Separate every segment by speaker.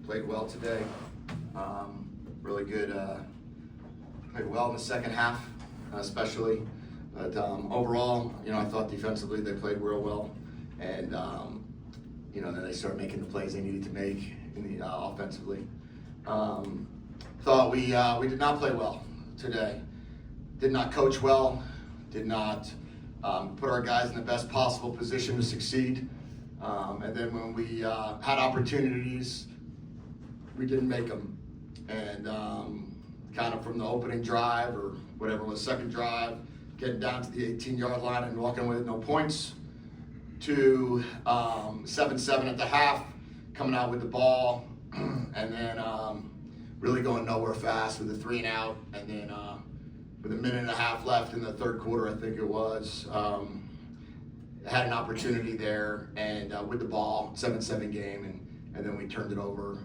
Speaker 1: played well today. Really good. Played well in the second half, especially. But overall, I thought defensively they played real well, and then they started making the plays they needed to make in the offensively. Thought we did not play well today. Did not coach well. Did not put our guys in the best possible position to succeed. And then when we had opportunities, we didn't make them. And kind of from the opening drive or whatever was second drive, getting down to the 18-yard line and walking away with no points, to 7-7 at the half, coming out with the ball, and then really going nowhere fast with a 3-and-out, and then with a minute and a half left in the third quarter, I think it was, had an opportunity there, and with the ball, 7-7 game, and then we turned it over,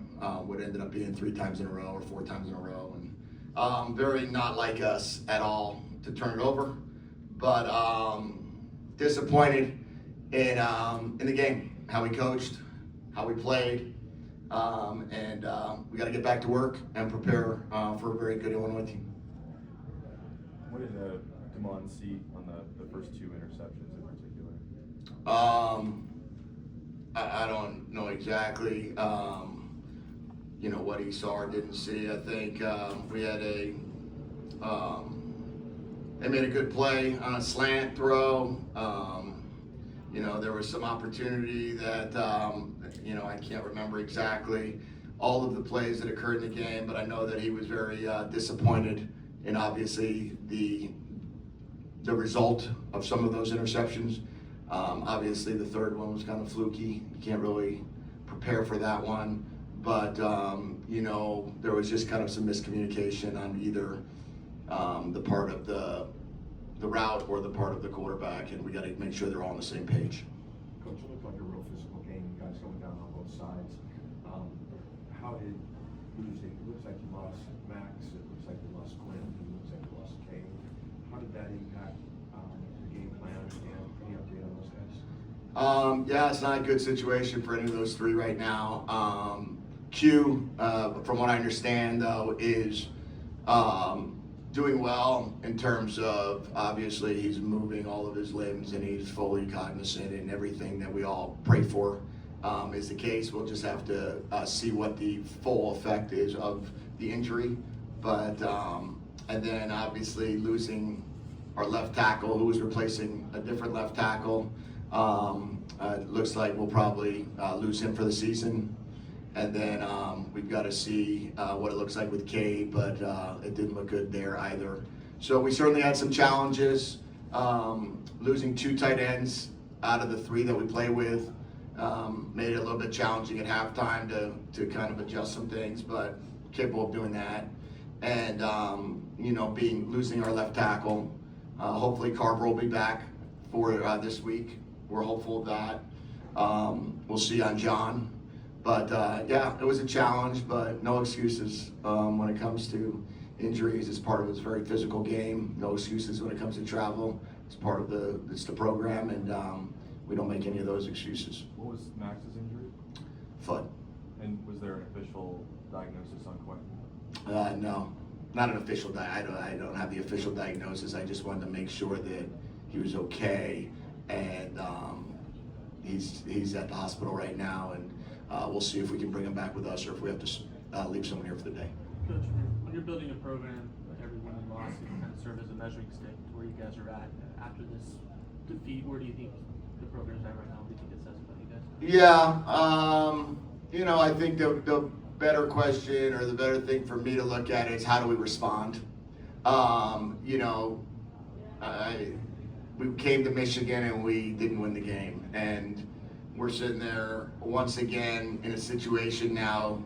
Speaker 1: what ended up being 3 times in a row or 4 times in a row, and very not like us at all to turn it over, but disappointed in the game, how we coached, how we played, and we got to get back to work and prepare for a very good Illinois team.
Speaker 2: What did Damon see on the first 2 interceptions in particular?
Speaker 1: I don't know exactly, what he saw or didn't see. I think we had they made a good play on a slant throw. There was some opportunity that, I can't remember exactly all of the plays that occurred in the game, but I know that he was very disappointed in obviously the result of some of those interceptions. Obviously the third one was kind of fluky. You can't really prepare for that one. But, there was just kind of some miscommunication on either the part of the route or the part of the quarterback, and we got to make sure they're all on the same page.
Speaker 3: Coach, it looked like a real physical game. You guys going down on both sides. How did losing? It looks like you lost Max. It looks like you lost Quinn. It looks like you lost Kane. How did that impact the game plan and any update on those guys?
Speaker 1: Yeah, it's not a good situation for any of those 3 right now. Q, from what I understand, though, is doing well in terms of, obviously, he's moving all of his limbs and he's fully cognizant, and everything that we all pray for is the case. We'll just have to see what the full effect is of the injury. But, and then obviously losing our left tackle, who was replacing a different left tackle. It looks like we'll probably lose him for the season. And then we've got to see what it looks like with Cade, but it didn't look good there either. So we certainly had some challenges. Losing 2 tight ends out of the 3 that we play with made it a little bit challenging at halftime to kind of adjust some things, but capable of doing that. And losing our left tackle. Hopefully Carver will be back for this week. We're hopeful of that. We'll see on John. But yeah, it was a challenge, but no excuses when it comes to injuries. It's part of this very physical game. No excuses when it comes to travel. It's part of the program, and we don't make any of those excuses.
Speaker 2: What was Max's injury?
Speaker 1: Foot.
Speaker 2: And was there an official diagnosis on Quentin?
Speaker 1: No, not an official. I don't have the official diagnosis. I just wanted to make sure that he was okay, and he's at the hospital right now, and we'll see if we can bring him back with us or if we have to leave someone here for the day.
Speaker 4: Coach, when you're building a program, every win and loss can kind of serve as a measuring stick to where you guys are at after this defeat. Where do you think the program's at right now? What do you think it says about you guys?
Speaker 1: Yeah, I think the better question or the better thing for me to look at is how do we respond? We came to Michigan and we didn't win the game, and we're sitting there once again in a situation now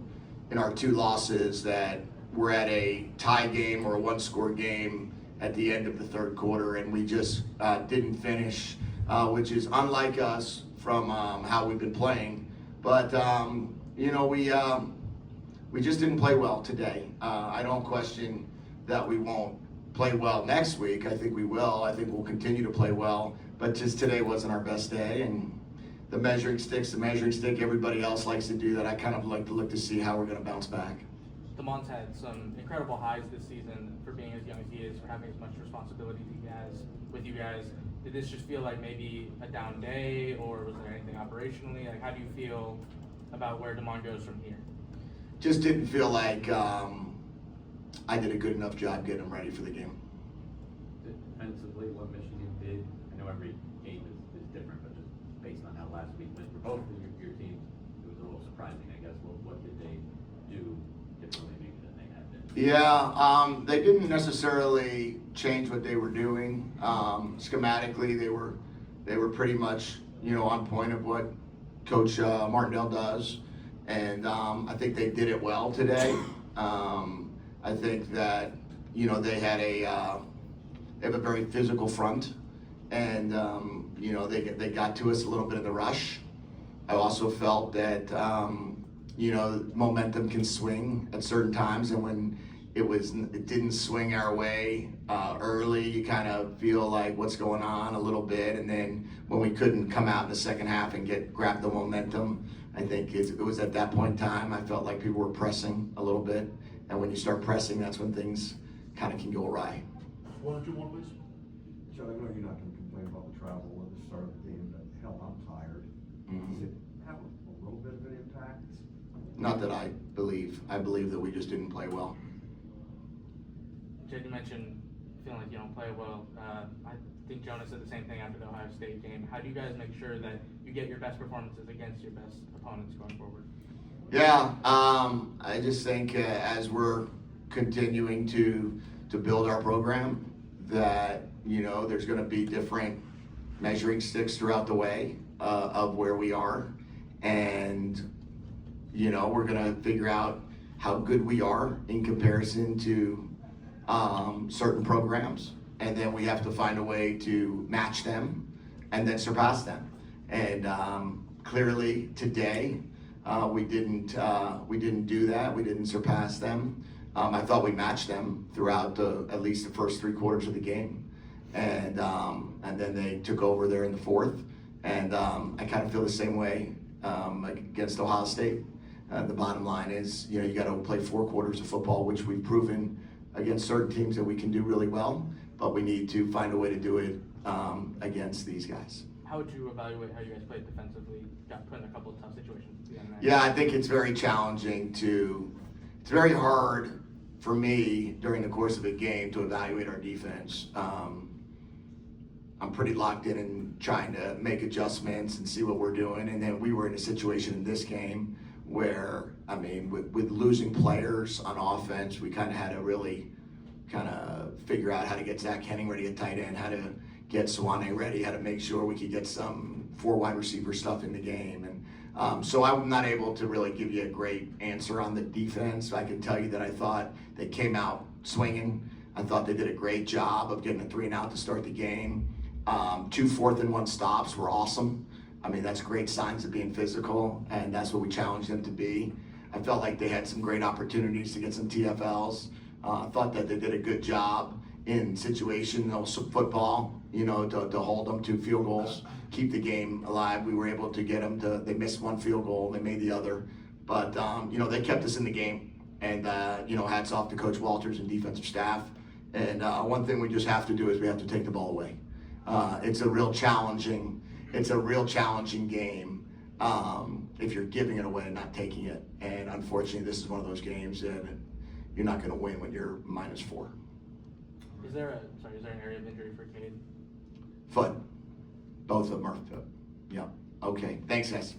Speaker 1: in our 2 losses that we're at a tie game or a 1-score game at the end of the third quarter, and we just didn't finish, which is unlike us from how we've been playing. But we just didn't play well today. I don't question that we won't play well next week. I think we will. I think we'll continue to play well, but just today wasn't our best day, and the measuring stick's the measuring stick. Everybody else likes to do that. I kind of like to look to see how we're going to bounce back.
Speaker 4: Damon's had some incredible highs this season for being as young as he is, for having as much responsibility with you guys. Did this just feel like maybe a down day, or was there anything operationally? Like, how do you feel about where Damon goes from here?
Speaker 1: Just didn't feel like I did a good enough job getting him ready for the game.
Speaker 5: Defensively, what Michigan did, I know every game is different, but just based on how last week went for both of your teams, it was a little surprising, I guess. What did they do differently maybe than they had been?
Speaker 1: Yeah, they didn't necessarily change what they were doing. Schematically, they were pretty much, on point of what Coach Martindale does, and I think they did it well today. I think that they had they have a very physical front, and they got to us a little bit in the rush. I also felt that momentum can swing at certain times, and when it didn't swing our way early, you kind of feel like what's going on a little bit, and then when we couldn't come out in the second half and grab the momentum, I think it was at that point in time I felt like people were pressing a little bit, and when you start pressing, that's when things kind of can go awry.
Speaker 4: One or two more, please.
Speaker 3: Jedd, I know you're not going to complain about the travel at the start of the game, but hell, I'm tired. Does it have a little bit of an impact?
Speaker 1: Not that I believe. I believe that we just didn't play well.
Speaker 4: Jedd, you mentioned feeling like you don't play well. I think Jonas said the same thing after the Ohio State game. How do you guys make sure that you get your best performances against your best opponents going forward?
Speaker 1: Yeah, I just think as we're continuing to build our program, that there's going to be different measuring sticks throughout the way of where we are, and we're going to figure out how good we are in comparison to certain programs, and then we have to find a way to match them and then surpass them. And clearly today we didn't do that. We didn't surpass them. I thought we matched them throughout at least the first 3 quarters of the game, and then they took over there in the fourth. And I kind of feel the same way against Ohio State. The bottom line is, you got to play 4 quarters of football, which we've proven against certain teams that we can do really well, but we need to find a way to do it against these guys.
Speaker 4: How would you evaluate how you guys played defensively? Got put in a couple of tough situations.
Speaker 1: Yeah, I think it's very challenging it's very hard for me during the course of a game to evaluate our defense. I'm pretty locked in and trying to make adjustments and see what we're doing. And then we were in a situation in this game where, with losing players on offense, we kind of had to really kind of figure out how to get Zach Henning ready at tight end, how to get Swanee ready, how to make sure we could get some 4 wide receiver stuff in the game. And so I'm not able to really give you a great answer on the defense. I can tell you that I thought they came out swinging. I thought they did a great job of getting a 3-and-out to start the game. 2 4th-and-1 stops were awesome. That's great signs of being physical, and that's what we challenged them to be. I felt like they had some great opportunities to get some TFLs. I thought that they did a good job in situational football, to hold them to field goals, keep the game alive. We were able to get them they missed 1 field goal, they made the other. But, they kept us in the game. And, hats off to Coach Walters and defensive staff. And one thing we just have to do is we have to take the ball away. It's a real challenging game if you're giving it away and not taking it. And unfortunately, this is one of those games that you're not going to win when you're -4.
Speaker 4: Is there an area of injury for Cade?
Speaker 1: Foot. Both of them are foot. Yeah. Okay. Thanks, guys.